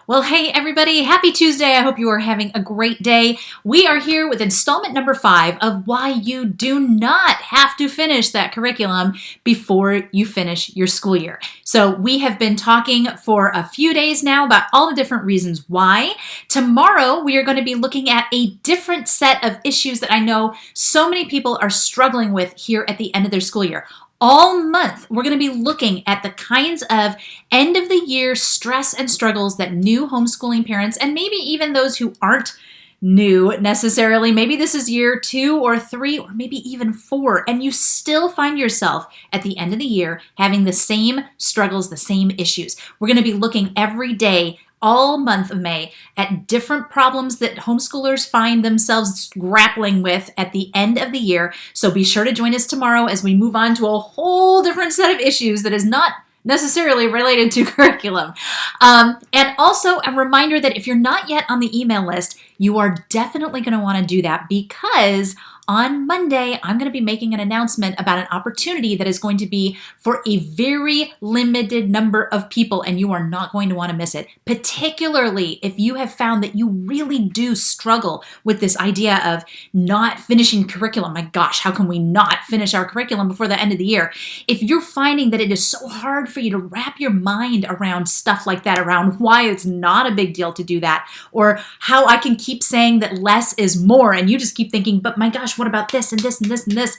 Well, hey everybody, happy Tuesday. I hope you are having a great day. We are here with installment number 5 of why you do not have to finish that curriculum before you finish your school year. So we have been talking for a few days now about all the different reasons why. Tomorrow, we are going to be looking at a different set of issues that I know so many people are struggling with here at the end of their school year. All month, we're going to be looking at the kinds of end of the year stress and struggles that new homeschooling parents, and maybe even those who aren't new necessarily, maybe this is year 2 or 3 or maybe even 4, and you still find yourself at the end of the year having the same struggles, the same issues. We're going to be looking every day all month of May at different problems that homeschoolers find themselves grappling with at the end of the year. So be sure to join us tomorrow as we move on to a whole different set of issues that is not necessarily related to curriculum. And also a reminder that if you're not yet on the email list, you are definitely going to want to do that, because on Monday, I'm going to be making an announcement about an opportunity that is going to be for a very limited number of people, and you are not going to want to miss it, particularly if you have found that you really do struggle with this idea of not finishing curriculum. My gosh, how can we not finish our curriculum before the end of the year? If you're finding that it is so hard for you to wrap your mind around stuff like that, around why it's not a big deal to do that, or how I can keep saying that less is more, and you just keep thinking, but my gosh, what about this and this and this and this?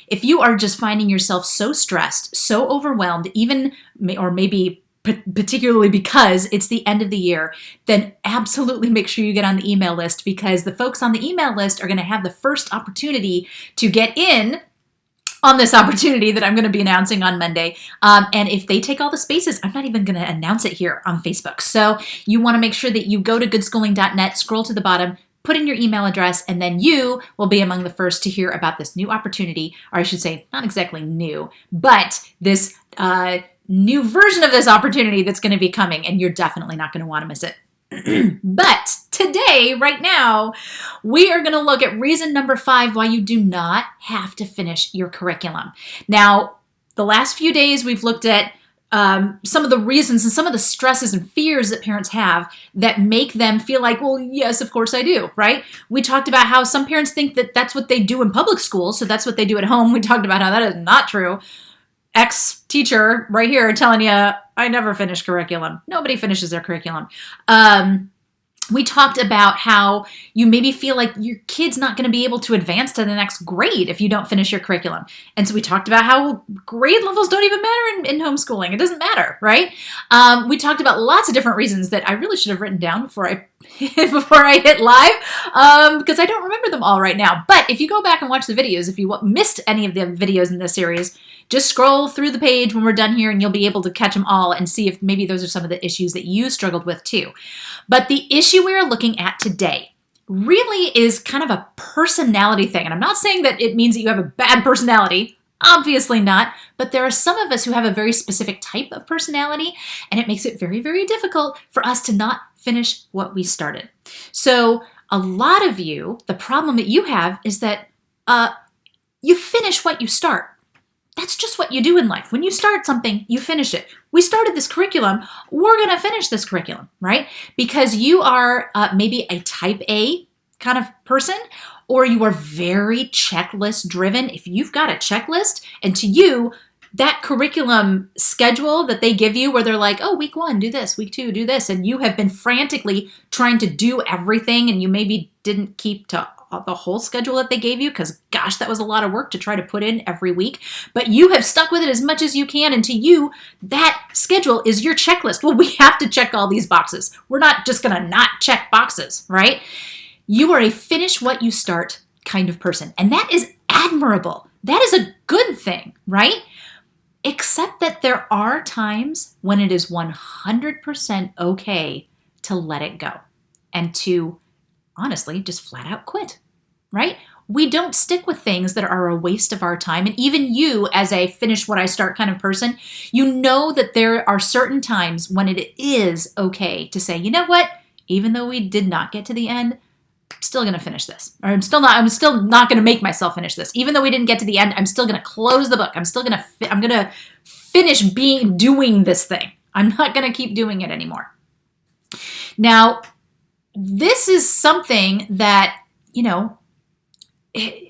If you are just finding yourself so stressed, so overwhelmed, even or maybe particularly because it's the end of the year, then absolutely make sure you get on the email list, because the folks on the email list are going to have the first opportunity to get in on this opportunity that I'm going to be announcing on Monday. And if they take all the spaces, I'm not even going to announce it here on Facebook. So you want to make sure that you go to goodschooling.net, scroll to the bottom, put in your email address, and then you will be among the first to hear about this new opportunity, or I should say, not exactly new, but this new version of this opportunity that's going to be coming, and you're definitely not going to want to miss it. But today, right now, we are going to look at reason number 5 why you do not have to finish your curriculum. Now, the last few days, we've looked at some of the reasons and some of the stresses and fears that parents have that make them feel like, well, yes, of course I do, right? We talked about how some parents think that that's what they do in public school, so that's what they do at home. We talked about how that is not true. Ex-teacher right here telling you, I never finish curriculum. Nobody finishes their curriculum. We talked about how you maybe feel like your kid's not going to be able to advance to the next grade if you don't finish your curriculum. And so we talked about how grade levels don't even matter in homeschooling. It doesn't matter, right? We talked about lots of different reasons that I really should have written down before I hit live, because I don't remember them all right now. But if you go back and watch the videos, if you missed any of the videos in this series, just scroll through the page when we're done here and you'll be able to catch them all and see if maybe those are some of the issues that you struggled with too. But the issue we are looking at today really is kind of a personality thing. And I'm not saying that it means that you have a bad personality. Obviously not. But there are some of us who have a very specific type of personality, and it makes it very, very difficult for us to not finish what we started. So a lot of you, the problem that you have is that you finish what you start. That's just what you do in life. When you start something, you finish it. We started this curriculum. We're going to finish this curriculum, right? Because you are maybe a type A kind of person, or you are very checklist driven. If you've got a checklist, and to you, that curriculum schedule that they give you where they're like, oh, week 1, do this, week 2, do this, and you have been frantically trying to do everything, and you maybe didn't keep to the whole schedule that they gave you, because gosh, that was a lot of work to try to put in every week, but you have stuck with it as much as you can, and to you, that schedule is your checklist. Well, we have to check all these boxes. We're not just going to not check boxes, right? You are a finish what you start kind of person, and that is admirable. That is a good thing, right? Except that there are times when it is 100% okay to let it go and to honestly just flat out quit, right? We don't stick with things that are a waste of our time. And even you, as a finish what I start kind of person, you know that there are certain times when it is okay to say, you know what, even though we did not get to the end, I'm still going to finish this. Or I'm still not going to make myself finish this. Even though we didn't get to the end, I'm still going to close the book. I'm going to finish doing this thing. I'm not going to keep doing it anymore. Now, this is something that,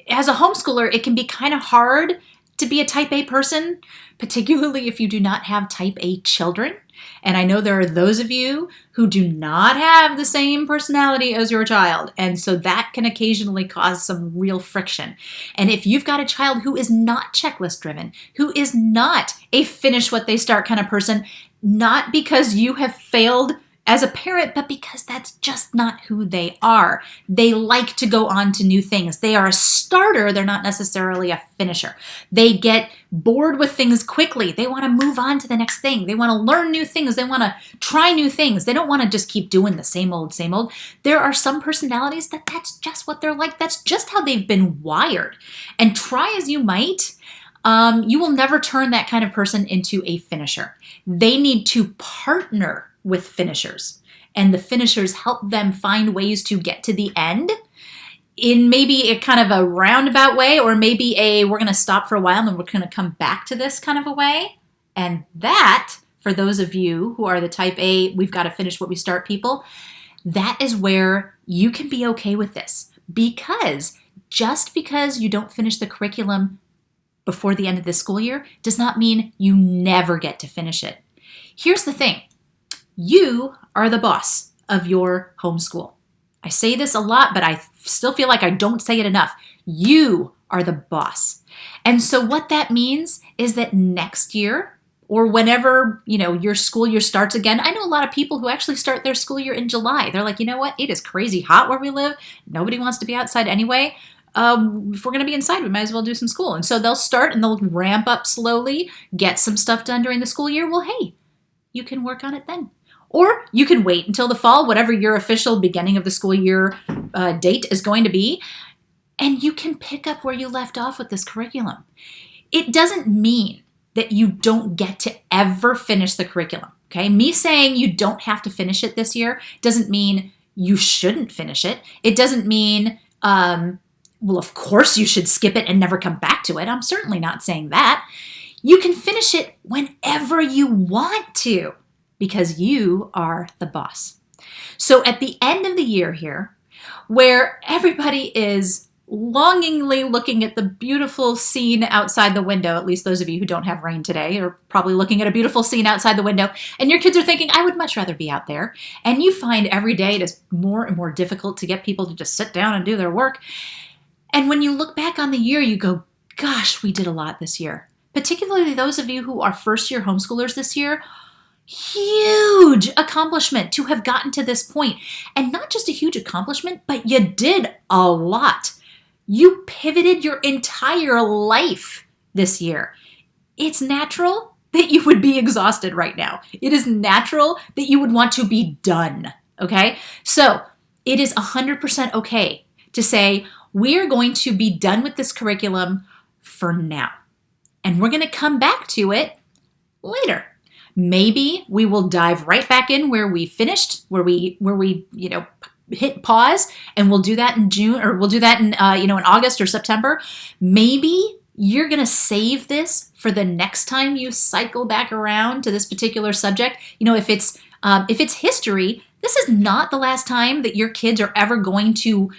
as a homeschooler, it can be kind of hard to be a type A person, particularly if you do not have type A children. And I know there are those of you who do not have the same personality as your child. And so that can occasionally cause some real friction. And if you've got a child who is not checklist driven, who is not a finish what they start kind of person, not because you have failed as a parent, but because that's just not who they are. They like to go on to new things. They are a starter. They're not necessarily a finisher. They get bored with things quickly. They want to move on to the next thing. They want to learn new things. They want to try new things. They don't want to just keep doing the same old, same old. There are some personalities that's just what they're like. That's just how they've been wired. And try as you might, you will never turn that kind of person into a finisher. They need to partner with finishers, and the finishers help them find ways to get to the end in maybe a kind of a roundabout way, or maybe we're going to stop for a while and then we're going to come back to this kind of a way. And that, for those of you who are the type A, we've got to finish what we start people, that is where you can be okay with this, because just because you don't finish the curriculum before the end of the school year does not mean you never get to finish it. Here's the thing. You are the boss of your homeschool. I say this a lot, but I still feel like I don't say it enough. You are the boss. And so what that means is that next year, or whenever, your school year starts again, I know a lot of people who actually start their school year in July. They're like, you know what? It is crazy hot where we live. Nobody wants to be outside anyway. If we're going to be inside, we might as well do some school. And so they'll start and they'll ramp up slowly, get some stuff done during the school year. Well, hey, you can work on it then. Or you can wait until the fall, whatever your official beginning of the school year date is going to be, and you can pick up where you left off with this curriculum. It doesn't mean that you don't get to ever finish the curriculum, okay? Me saying you don't have to finish it this year doesn't mean you shouldn't finish it. It doesn't mean, well, of course you should skip it and never come back to it. I'm certainly not saying that. You can finish it whenever you want to, because you are the boss. So at the end of the year here, where everybody is longingly looking at the beautiful scene outside the window, at least those of you who don't have rain today are probably looking at a beautiful scene outside the window, and your kids are thinking, I would much rather be out there. And you find every day it is more and more difficult to get people to just sit down and do their work. And when you look back on the year, you go, gosh, we did a lot this year. Particularly those of you who are first-year homeschoolers this year. Huge accomplishment to have gotten to this point. And not just a huge accomplishment, but you did a lot. You pivoted your entire life this year. It's natural that you would be exhausted right now. It is natural that you would want to be done, okay? So it is 100% okay to say, we're going to be done with this curriculum for now. And we're going to come back to it later. Maybe we will dive right back in where we finished, where we hit pause, and we'll do that in June, or we'll do that in in August or September. Maybe you're going to save this for the next time you cycle back around to this particular subject. If it's history, this is not the last time that your kids are ever going to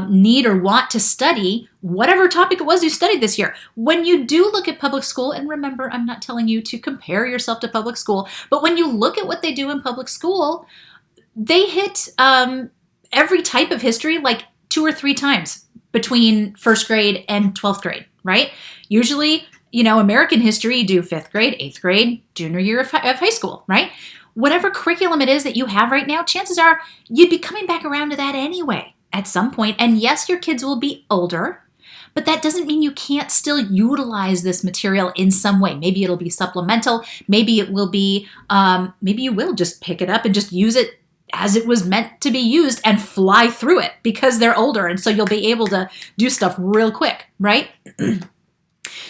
need or want to study whatever topic it was you studied this year. When you do look at public school, and remember, I'm not telling you to compare yourself to public school, but when you look at what they do in public school, they hit every type of history like 2 or 3 times between first grade and 12th grade, right? Usually, American history, you do 5th grade, 8th grade, junior year of high school, right? Whatever curriculum it is that you have right now, chances are you'd be coming back around to that anyway at some point. And yes, your kids will be older, but that doesn't mean you can't still utilize this material in some way. Maybe it'll be supplemental. Maybe it will be, maybe you will just pick it up and just use it as it was meant to be used and fly through it because they're older. And so you'll be able to do stuff real quick, right?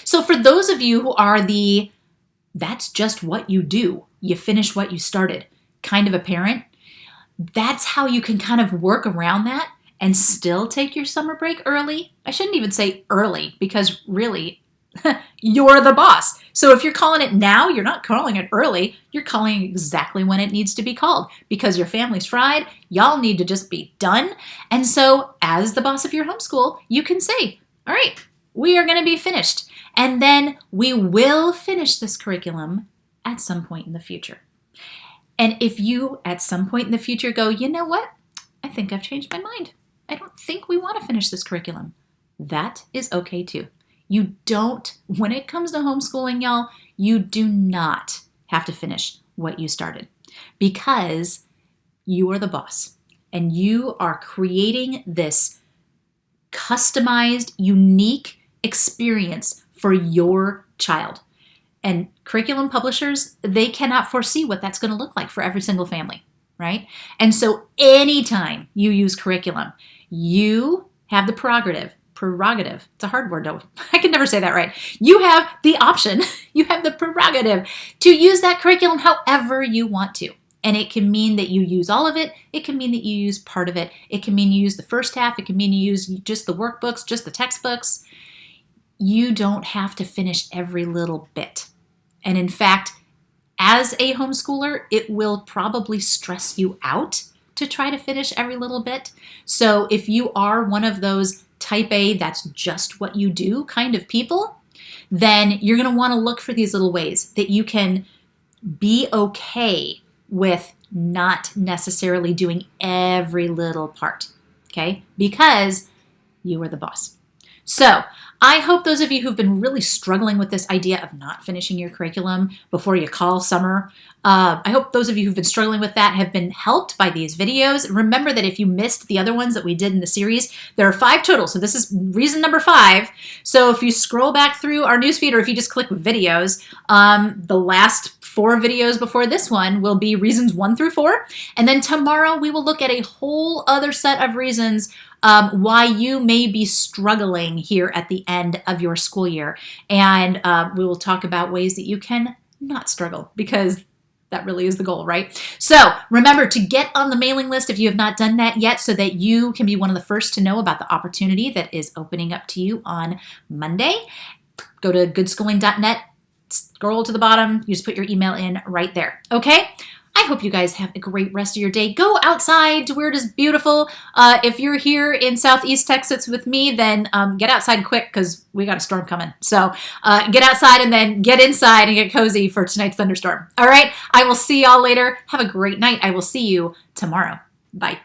So for those of you who are that's just what you do, you finish what you started kind of a parent, that's how you can kind of work around that and still take your summer break early. I shouldn't even say early, because really You're the boss. So if you're calling it now, you're not calling it early. You're calling exactly when it needs to be called because your family's fried. Y'all need to just be done. And so as the boss of your homeschool, you can say, all right, we are going to be finished. And then we will finish this curriculum at some point in the future. And if you at some point in the future go, you know what? I think I've changed my mind. I don't think we want to finish this curriculum. That is okay too. You don't, when it comes to homeschooling, y'all, you do not have to finish what you started because you are the boss and you are creating this customized, unique experience for your child. And curriculum publishers, they cannot foresee what that's going to look like for every single family, right? And so anytime you use curriculum, you have the prerogative. It's a hard word, though. I can never say that right. You have the option, you have the prerogative to use that curriculum however you want to. And it can mean that you use all of it. It can mean that you use part of it. It can mean you use the first half. It can mean you use just the workbooks, just the textbooks. You don't have to finish every little bit. And in fact, as a homeschooler, it will probably stress you out to try to finish every little bit. So if you are one of those type A, that's just what you do kind of people, then you're going to want to look for these little ways that you can be okay with not necessarily doing every little part, okay? Because you are the boss. So I hope those of you who've been really struggling with this idea of not finishing your curriculum before you call summer, I hope those of you who've been struggling with that have been helped by these videos. Remember that if you missed the other ones that we did in the series, there are 5 total. So this is reason number 5. So if you scroll back through our newsfeed or if you just click videos, the last 4 videos before this one will be reasons 1 through 4. And then tomorrow we will look at a whole other set of reasons why you may be struggling here at the end of your school year. And we will talk about ways that you can not struggle because that really is the goal, right? So remember to get on the mailing list if you have not done that yet so that you can be one of the first to know about the opportunity that is opening up to you on Monday. Go to goodschooling.net, scroll to the bottom, you just put your email in right there, okay? I hope you guys have a great rest of your day. Go outside to where it is beautiful. If you're here in Southeast Texas with me, then get outside quick because we got a storm coming. So get outside and then get inside and get cozy for tonight's thunderstorm. All right, I will see y'all later. Have a great night. I will see you tomorrow. Bye.